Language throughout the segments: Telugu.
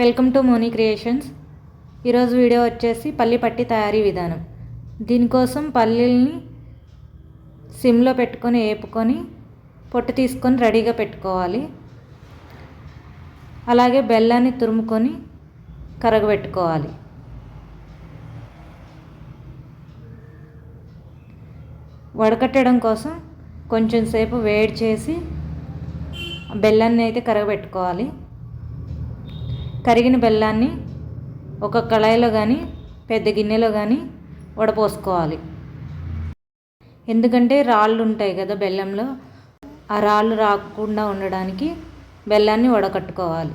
Welcome to Moni creations. ఈరోజు వీడియో వచ్చేసి పల్లి పట్టి తయారీ విధానం. దీనికోసం పల్లీల్ని సిమ్లో పెట్టుకొని వేపుకొని పొట్టు తీసుకొని రెడీగా పెట్టుకోవాలి. అలాగే బెల్లాన్ని తురుముకొని కరగబెట్టుకోవాలి. వడకట్టడం కోసం కొంచెం సేపు వేడి చేసి బెల్లాన్ని అయితే కరగబెట్టుకోవాలి. కరిగిన బెల్లాన్ని ఒక కళాయిలో కానీ పెద్ద గిన్నెలో కానీ వడపోసుకోవాలి. ఎందుకంటే రాళ్ళు ఉంటాయి కదా బెల్లంలో, ఆ రాళ్ళు రాకుండా ఉండడానికి బెల్లాన్ని వడకట్టుకోవాలి.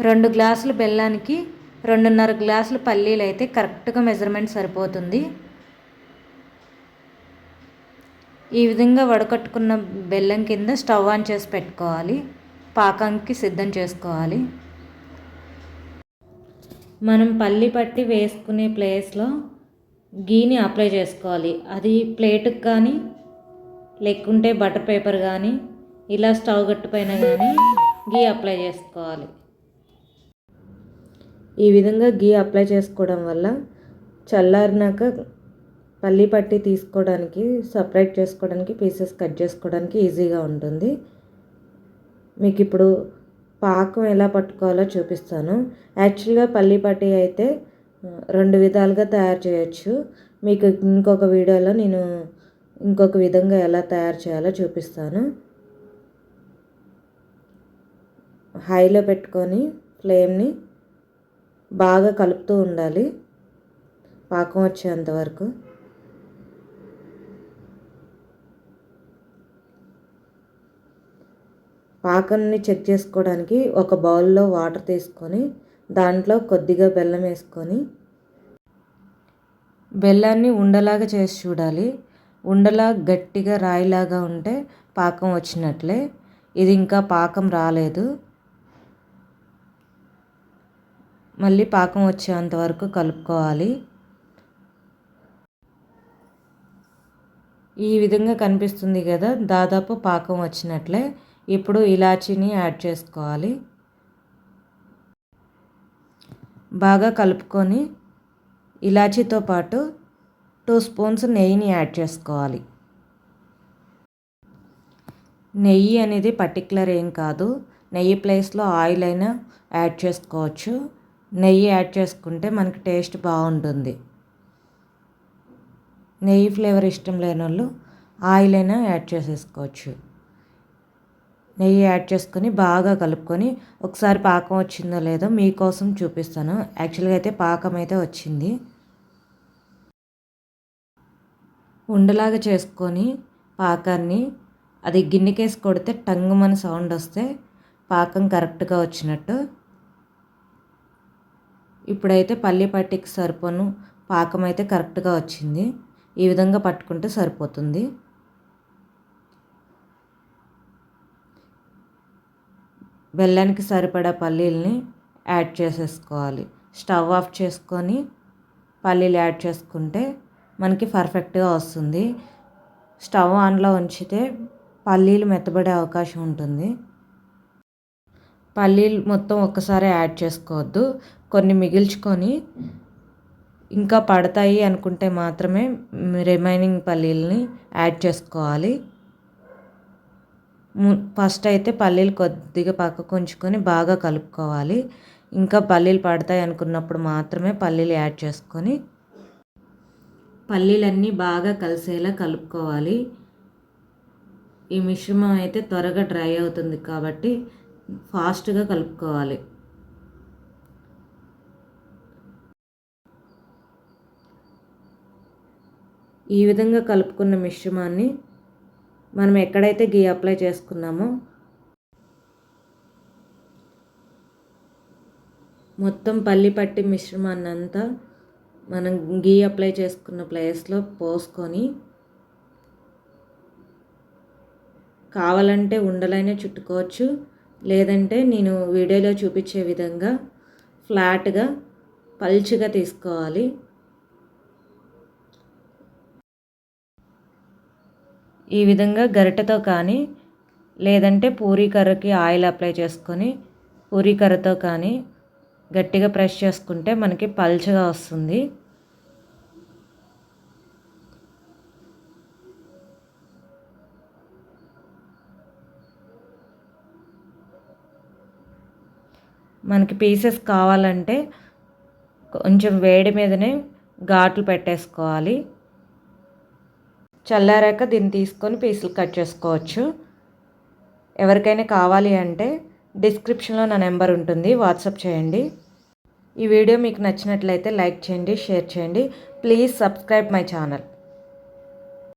2 గ్లాసుల బెల్లానికి 2.5 గ్లాసుల పల్లీలు అయితే కరెక్ట్గా మెజర్మెంట్ సరిపోతుంది. ఈ విధంగా వడకట్టుకున్న బెల్లం కింద స్టవ్ ఆన్ చేసి పెట్టుకోవాలి. పాకానికి సిద్ధం చేసుకోవాలి. మనం పల్లి పట్టి వేసుకునే ప్లేస్లో గీని అప్లై చేసుకోవాలి. అది ప్లేట్కి కానీ లేకుంటే బటర్ పేపర్ కానీ ఇలా స్టవ్ గట్టు పైన కానీ గీ అప్లై చేసుకోవాలి. ఈ విధంగా గీ అప్లై చేసుకోవడం వల్ల చల్లారినాక పల్లి పట్టి తీసుకోవడానికి, సపరేట్ చేసుకోవడానికి, పీసెస్ కట్ చేసుకోవడానికి ఈజీగా ఉంటుంది. మీకు ఇప్పుడు పాకం ఎలా పట్టుకోవాలో చూపిస్తాను. యాక్చువల్గా పల్లి పట్టి అయితే 2 విధాలుగా తయారు చేయొచ్చు. మీకు ఇంకొక వీడియోలో నేను ఇంకొక విధంగా ఎలా తయారు చేయాలో చూపిస్తాను. హైలో పెట్టుకొని ఫ్లేమ్ని బాగా కలుపుతూ ఉండాలి పాకం వచ్చేంత వరకు. పాకాన్ని చెక్ చేసుకోవడానికి ఒక బౌల్లో వాటర్ తీసుకొని దాంట్లో కొద్దిగా బెల్లం వేసుకొని బెల్లాన్ని ఉండలాగా చేసి చూడాలి. ఉండలా గట్టిగా రాయిలాగా ఉంటే పాకం వచ్చినట్లే. ఇది ఇంకా పాకం రాలేదు. మళ్ళీ పాకం వచ్చేంత వరకు కలుపుకోవాలి. ఈ విధంగా కనిపిస్తుంది కదా, దాదాపు పాకం వచ్చినట్లే. ఇప్పుడు ఇలాచీని యాడ్ చేసుకోవాలి. బాగా కలుపుకొని ఇలాచీతో పాటు 2 స్పూన్స్ నెయ్యిని యాడ్ చేసుకోవాలి. నెయ్యి అనేది పర్టికులర్ ఏం కాదు, నెయ్యి ప్లేస్లో ఆయిల్ అయినా యాడ్ చేసుకోవచ్చు. నెయ్యి యాడ్ చేసుకుంటే మనకి టేస్ట్ బాగుంటుంది. నెయ్యి ఫ్లేవర్ ఇష్టం లేని వాళ్ళు ఆయిల్ అయినా యాడ్ చేసేసుకోవచ్చు. నెయ్యి యాడ్ చేసుకొని బాగా కలుపుకొని ఒకసారి పాకం వచ్చిందో లేదో మీకోసం చూపిస్తాను. యాక్చువల్గా అయితే పాకం అయితే వచ్చింది. ఉండలాగా చేసుకొని పాకాన్ని అది గిన్నెకేసి కొడితే టంగుమని సౌండ్ వస్తే పాకం కరెక్ట్గా వచ్చినట్టు. ఇప్పుడైతే పల్లి పట్టికి సరిపోను పాకం అయితే కరెక్ట్గా వచ్చింది. ఈ విధంగా పట్టుకుంటే సరిపోతుంది. బెల్లానికి సరిపడా పల్లీల్ని యాడ్ చేసేసుకోవాలి. స్టవ్ ఆఫ్ చేసుకొని పల్లీలు యాడ్ చేసుకుంటే మనకి పర్ఫెక్ట్గా వస్తుంది. స్టవ్ ఆన్లో ఉంచితే పల్లీలు మెత్తబడే అవకాశం ఉంటుంది. పల్లీలు మొత్తం ఒక్కసారి యాడ్ చేసుకోవద్దు. కొన్ని మిగిల్చుకొని ఇంకా పడతాయి అనుకుంటే మాత్రమే రిమైనింగ్ పల్లీలని యాడ్ చేసుకోవాలి. ఫస్ట్ అయితే పల్లీలు కొద్దిగా పక్కకు ఉంచుకొని బాగా కలుపుకోవాలి. ఇంకా పల్లీలు పడతాయి అనుకున్నప్పుడు మాత్రమే పల్లీలు యాడ్ చేసుకొని పల్లీలన్నీ బాగా కలిసేలా కలుపుకోవాలి. ఈ మిశ్రమం అయితే త్వరగా డ్రై అవుతుంది కాబట్టి ఫాస్ట్గా కలుపుకోవాలి. ఈ విధంగా కలుపుకున్న మిశ్రమాన్ని మనం ఎక్కడైతే గీ అప్లై చేసుకున్నామో మొత్తం పల్లి పట్టి మిశ్రమాన్ని అంతా మనం గీ అప్లై చేసుకున్న ప్లేస్లో పోసుకొని కావాలంటే ఉండలైనా చుట్టుకోవచ్చు, లేదంటే నేను వీడియోలో చూపించే విధంగా ఫ్లాట్గా పల్చగా తీసుకోవాలి. ఈ విధంగా గరిటెతో కానీ లేదంటే పూరీ కర్రకి ఆయిల్ అప్లై చేసుకొని పూరీకర్రతో కానీ గట్టిగా ప్రెస్ చేసుకుంటే మనకి పల్చగా వస్తుంది. మనకి పీసెస్ కావాలంటే కొంచెం వేడి మీదనే ఘాట్లు పెట్టేసుకోవాలి. చల్లారాక దీన్ని తీసుకొని పీసులు కట్ చేసుకోవచ్చు. ఎవరికైనా కావాలి అంటే డిస్క్రిప్షన్లో నా నెంబర్ ఉంటుంది, వాట్సాప్ చేయండి. ఈ వీడియో మీకు నచ్చినట్లయితే లైక్ చేయండి, షేర్ చేయండి. Please subscribe my channel.